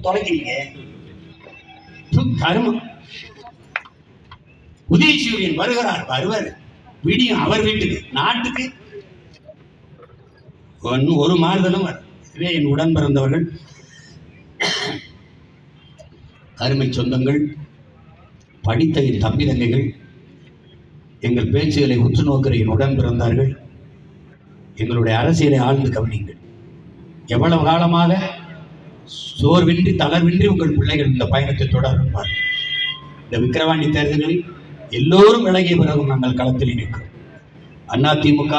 தொலைக்கிறீங்க. கருமம். உதயசூரியன் வருகிறார், வருவார் விடியும் அவர் வீட்டுக்கு, நாட்டுக்கு ஒரு மாறுதலும் வரும். இதுவே என் உடன் பிறந்தவர்கள், அருமை சொந்தங்கள், படித்த என் தம்பி தங்கைகள், எங்கள் பேச்சுகளை உற்று நோக்கிற என் உடன் பிறந்தார்கள், எங்களுடைய அரசியலை ஆழ்ந்து கவனிங்கள். எவ்வளவு காலமாக சோர்வின்றி தளர்வின்றி உங்கள் பிள்ளைகள் இந்த பயணத்தை தொடர்பார். இந்த விக்கிரவாண்டி தேர்தலில் எல்லோரும் விலகிய பிறகும் நாங்கள் களத்தில் நிற்கிறோம். அதிமுக,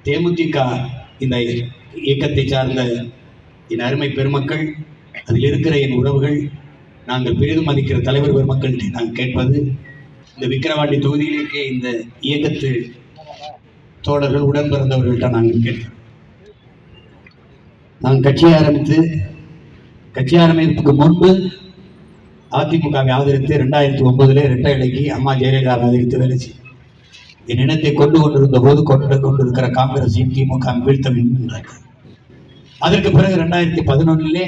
தேமுதிக இந்த இயக்கத்தை சார்ந்த என் அருமை பெருமக்கள், அதில் இருக்கிற என் உறவுகள், நாங்கள் பெரிதும் மதிக்கிற தலைவர் பெருமக்கள்கிட்ட நாங்கள் கேட்பது, இந்த விக்கிரவாண்டி தொகுதியில் இருக்க இந்த இயக்கத்து தோழர்கள் உடன் பிறந்தவர்கள்ட்ட நாங்கள் கேட்கிறோம். நாங்கள் கட்சி ஆரம்பிப்புக்கு முன்பு அதிமுகவை ஆதரித்து 2009 இரட்டை இலைக்கு அம்மா ஜெயலலிதாவை ஆதரித்து வேலை செய்யும். என் இனத்தை கொண்டிருந்த போது கொண்டிருக்கிற காங்கிரஸையும் திமுக வீழ்த்த வேண்டும் என்றார்கள். அதற்கு பிறகு 2011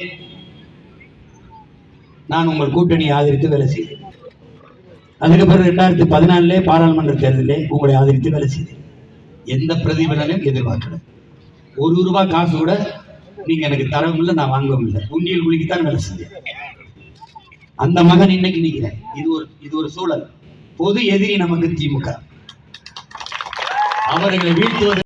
நான் உங்கள் கூட்டணியை ஆதரித்து வேலை செய்தேன். அதுக்கு பிறகு 2014 பாராளுமன்ற தேர்தலிலே உங்களை ஆதரித்து வேலை செய்தேன். எந்த பிரதிபலனையும் எதிர்பார்க்கல. ₹1 காசு கூட நீங்க எனக்கு தரவும் இல்லை, நான் வாங்கவும் இல்லை. உண்டியல் குளிக்குத்தான் வேலை செஞ்சேன். அந்த மகன் இன்னைக்கு நிற்கிறேன். இது ஒரு சூழல். பொது எதிரி நமக்கு திமுக. அவர்களை வீழ்த்துவது